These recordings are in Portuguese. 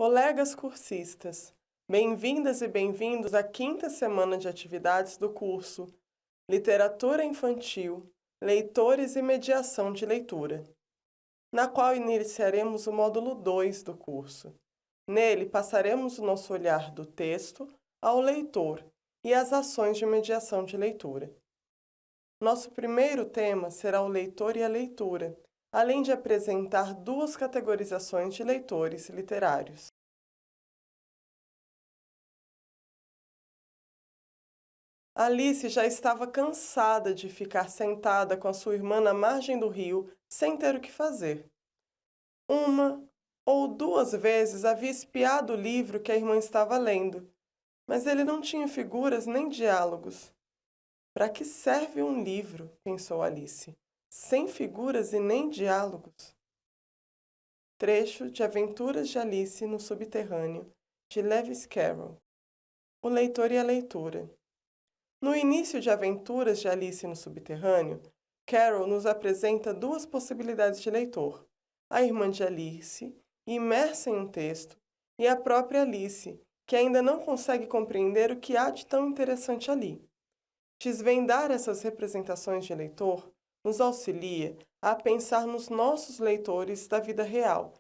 Colegas cursistas, bem-vindas e bem-vindos à quinta semana de atividades do curso Literatura Infantil, Leitores e Mediação de Leitura, na qual iniciaremos o módulo 2 do curso. Nele, passaremos o nosso olhar do texto ao leitor e as ações de mediação de leitura. Nosso primeiro tema será o leitor e a leitura, além de apresentar duas categorizações de leitores literários. Alice já estava cansada de ficar sentada com a sua irmã na margem do rio, sem ter o que fazer. Uma ou duas vezes havia espiado o livro que a irmã estava lendo, mas ele não tinha figuras nem diálogos. Para que serve um livro, pensou Alice, sem figuras e nem diálogos? Trecho de Aventuras de Alice no Subterrâneo, de Lewis Carroll. O leitor e a leitura. No início de Aventuras de Alice no Subterrâneo, Carroll nos apresenta duas possibilidades de leitor: a irmã de Alice, imersa em um texto, e a própria Alice, que ainda não consegue compreender o que há de tão interessante ali. Desvendar essas representações de leitor nos auxilia a pensar nos nossos leitores da vida real,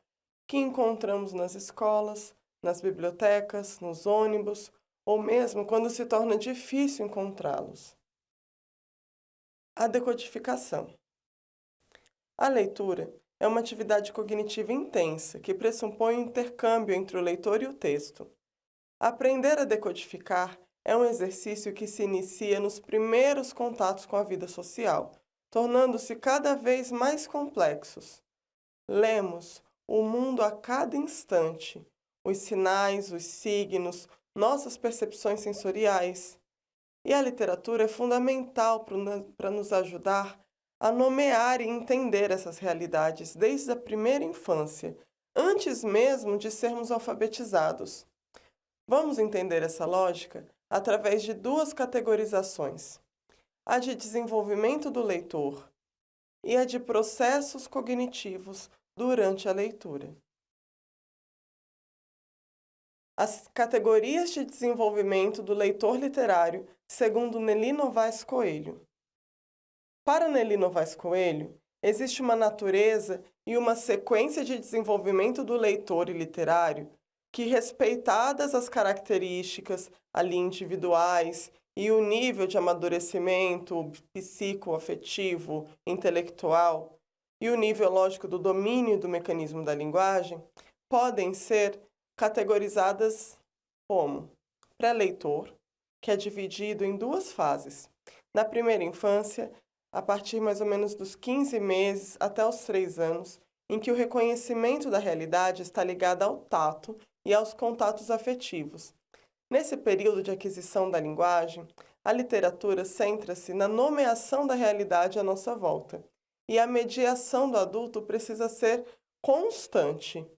que encontramos nas escolas, nas bibliotecas, nos ônibus, ou mesmo quando se torna difícil encontrá-los. A decodificação. A leitura é uma atividade cognitiva intensa que pressupõe um intercâmbio entre o leitor e o texto. Aprender a decodificar é um exercício que se inicia nos primeiros contatos com a vida social, tornando-se cada vez mais complexos. Lemos o mundo a cada instante, os sinais, os signos, nossas percepções sensoriais. E a literatura é fundamental para nos ajudar a nomear e entender essas realidades desde a primeira infância, antes mesmo de sermos alfabetizados. Vamos entender essa lógica através de duas categorizações: a de desenvolvimento do leitor e a de processos cognitivos durante a leitura. As categorias de desenvolvimento do leitor literário, segundo Nelly Novaes Coelho. Para Nelly Novaes Coelho, existe uma natureza e uma sequência de desenvolvimento do leitor e literário que, respeitadas as características ali individuais e o nível de amadurecimento psicoafetivo, intelectual e o nível lógico do domínio do mecanismo da linguagem, podem ser categorizadas como pré-leitor, que é dividido em duas fases. Na primeira infância, a partir mais ou menos dos 15 meses até os 3 anos, em que o reconhecimento da realidade está ligado ao tato e aos contatos afetivos. Nesse período de aquisição da linguagem, a literatura centra-se na nomeação da realidade à nossa volta, e a mediação do adulto precisa ser constante.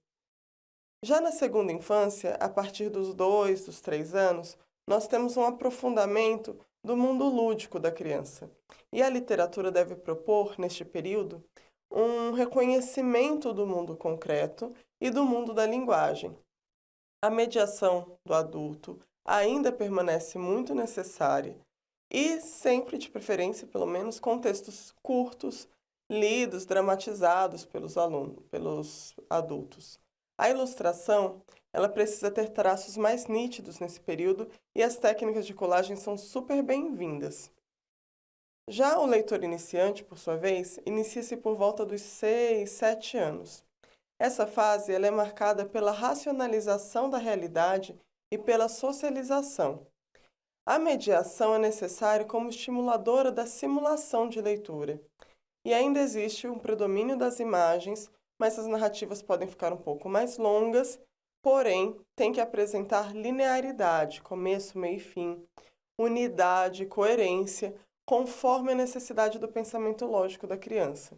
Já na segunda infância, a partir dos 2, dos 3 anos, nós temos um aprofundamento do mundo lúdico da criança. E a literatura deve propor, neste período, um reconhecimento do mundo concreto e do mundo da linguagem. A mediação do adulto ainda permanece muito necessária e sempre, de preferência, pelo menos, com textos curtos, lidos, dramatizados pelos adultos. A ilustração, ela precisa ter traços mais nítidos nesse período e as técnicas de colagem são super bem-vindas. Já o leitor iniciante, por sua vez, inicia-se por volta dos 6, 7 anos. Essa fase ela é marcada pela racionalização da realidade e pela socialização. A mediação é necessária como estimuladora da simulação de leitura. E ainda existe um predomínio das imagens, mas as narrativas podem ficar um pouco mais longas, porém, tem que apresentar linearidade, começo, meio e fim, unidade, coerência, conforme a necessidade do pensamento lógico da criança.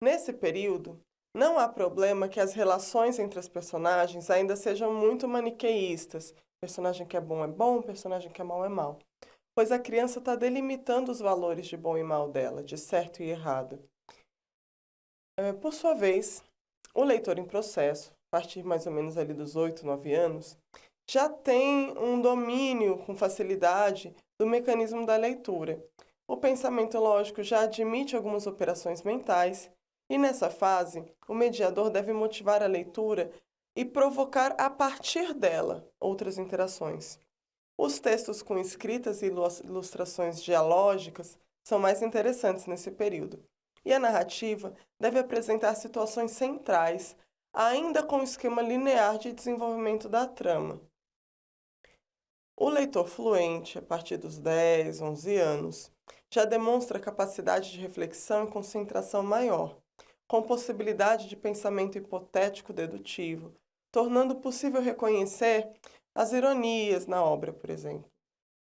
Nesse período, não há problema que as relações entre as personagens ainda sejam muito maniqueístas. Personagem que é bom, personagem que é mau, pois a criança está delimitando os valores de bom e mal dela, de certo e errado. Por sua vez, o leitor em processo, partir mais ou menos ali dos 8, 9 anos, já tem um domínio com facilidade do mecanismo da leitura. O pensamento lógico já admite algumas operações mentais, e nessa fase, o mediador deve motivar a leitura e provocar a partir dela outras interações. Os textos com escritas e ilustrações dialógicas são mais interessantes nesse período. E a narrativa deve apresentar situações centrais, ainda com o esquema linear de desenvolvimento da trama. O leitor fluente, a partir dos 10, 11 anos, já demonstra capacidade de reflexão e concentração maior, com possibilidade de pensamento hipotético dedutivo, tornando possível reconhecer as ironias na obra, por exemplo.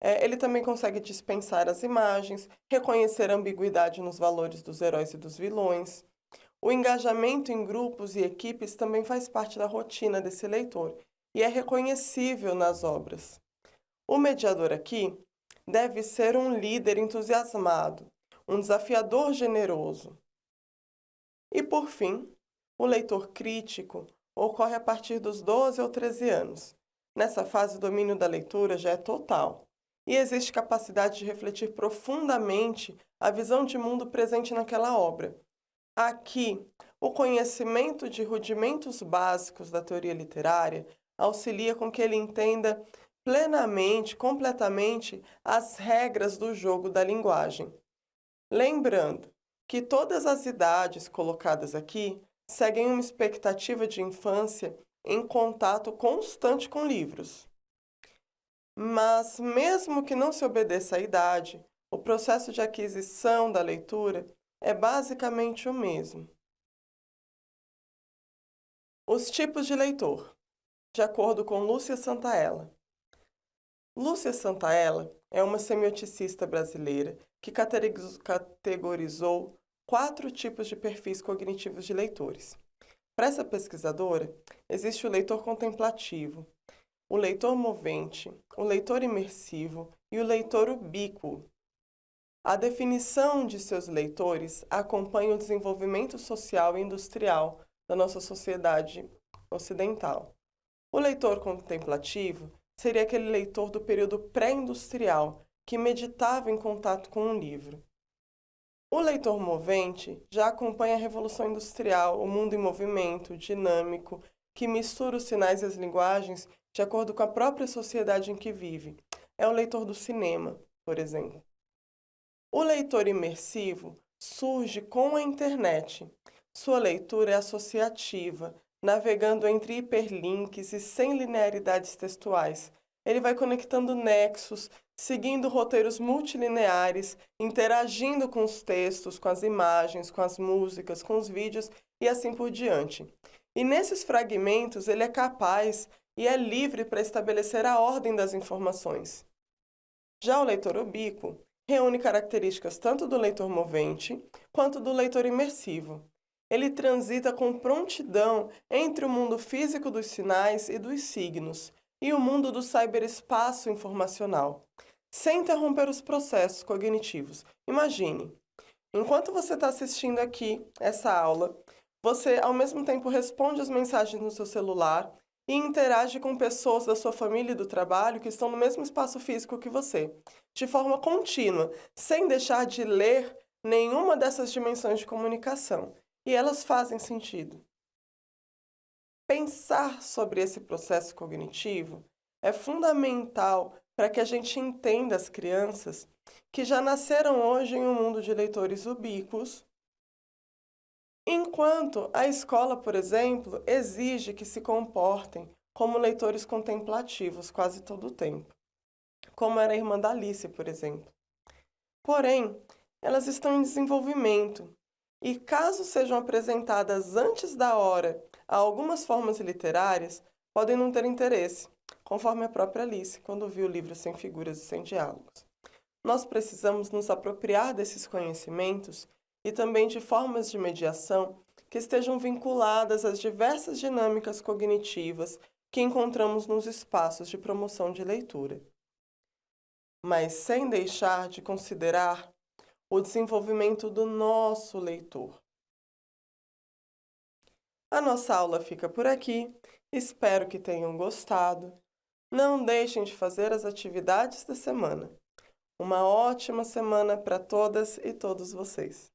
Ele também consegue dispensar as imagens, reconhecer a ambiguidade nos valores dos heróis e dos vilões. O engajamento em grupos e equipes também faz parte da rotina desse leitor e é reconhecível nas obras. O mediador aqui deve ser um líder entusiasmado, um desafiador generoso. E, por fim, o leitor crítico ocorre a partir dos 12 ou 13 anos. Nessa fase, o domínio da leitura já é total e existe capacidade de refletir profundamente a visão de mundo presente naquela obra. Aqui, o conhecimento de rudimentos básicos da teoria literária auxilia com que ele entenda plenamente, completamente, as regras do jogo da linguagem. Lembrando que todas as idades colocadas aqui seguem uma expectativa de infância em contato constante com livros. Mas, mesmo que não se obedeça à idade, o processo de aquisição da leitura é basicamente o mesmo. Os tipos de leitor, de acordo com Lúcia Santaella. Lúcia Santaella é uma semioticista brasileira que categorizou 4 tipos de perfis cognitivos de leitores. Para essa pesquisadora, existe o leitor contemplativo, o leitor movente, o leitor imersivo e o leitor ubíquo. A definição de seus leitores acompanha o desenvolvimento social e industrial da nossa sociedade ocidental. O leitor contemplativo seria aquele leitor do período pré-industrial que meditava em contato com um livro. O leitor movente já acompanha a Revolução Industrial, o mundo em movimento, dinâmico, que mistura os sinais e as linguagens de acordo com a própria sociedade em que vive. É o leitor do cinema, por exemplo. O leitor imersivo surge com a internet. Sua leitura é associativa, navegando entre hiperlinks e sem linearidades textuais. Ele vai conectando nexos, seguindo roteiros multilineares, interagindo com os textos, com as imagens, com as músicas, com os vídeos e assim por diante. E nesses fragmentos ele é capaz e é livre para estabelecer a ordem das informações. Já o leitor ubíquo reúne características tanto do leitor movente quanto do leitor imersivo. Ele transita com prontidão entre o mundo físico dos sinais e dos signos e o mundo do ciberespaço informacional, sem interromper os processos cognitivos. Imagine, enquanto você está assistindo aqui essa aula, você ao mesmo tempo responde as mensagens no seu celular e interage com pessoas da sua família e do trabalho que estão no mesmo espaço físico que você, de forma contínua, sem deixar de ler nenhuma dessas dimensões de comunicação. E elas fazem sentido. Pensar sobre esse processo cognitivo é fundamental para que a gente entenda as crianças que já nasceram hoje em um mundo de leitores ubíquos, enquanto a escola, por exemplo, exige que se comportem como leitores contemplativos quase todo o tempo, como era a irmã da Alice, por exemplo. Porém, elas estão em desenvolvimento e, caso sejam apresentadas antes da hora a algumas formas literárias, podem não ter interesse, conforme a própria Alice, quando viu o livro Sem Figuras e Sem Diálogos. Nós precisamos nos apropriar desses conhecimentos e também de formas de mediação que estejam vinculadas às diversas dinâmicas cognitivas que encontramos nos espaços de promoção de leitura, mas sem deixar de considerar o desenvolvimento do nosso leitor. A nossa aula fica por aqui. Espero que tenham gostado. Não deixem de fazer as atividades da semana. Uma ótima semana para todas e todos vocês.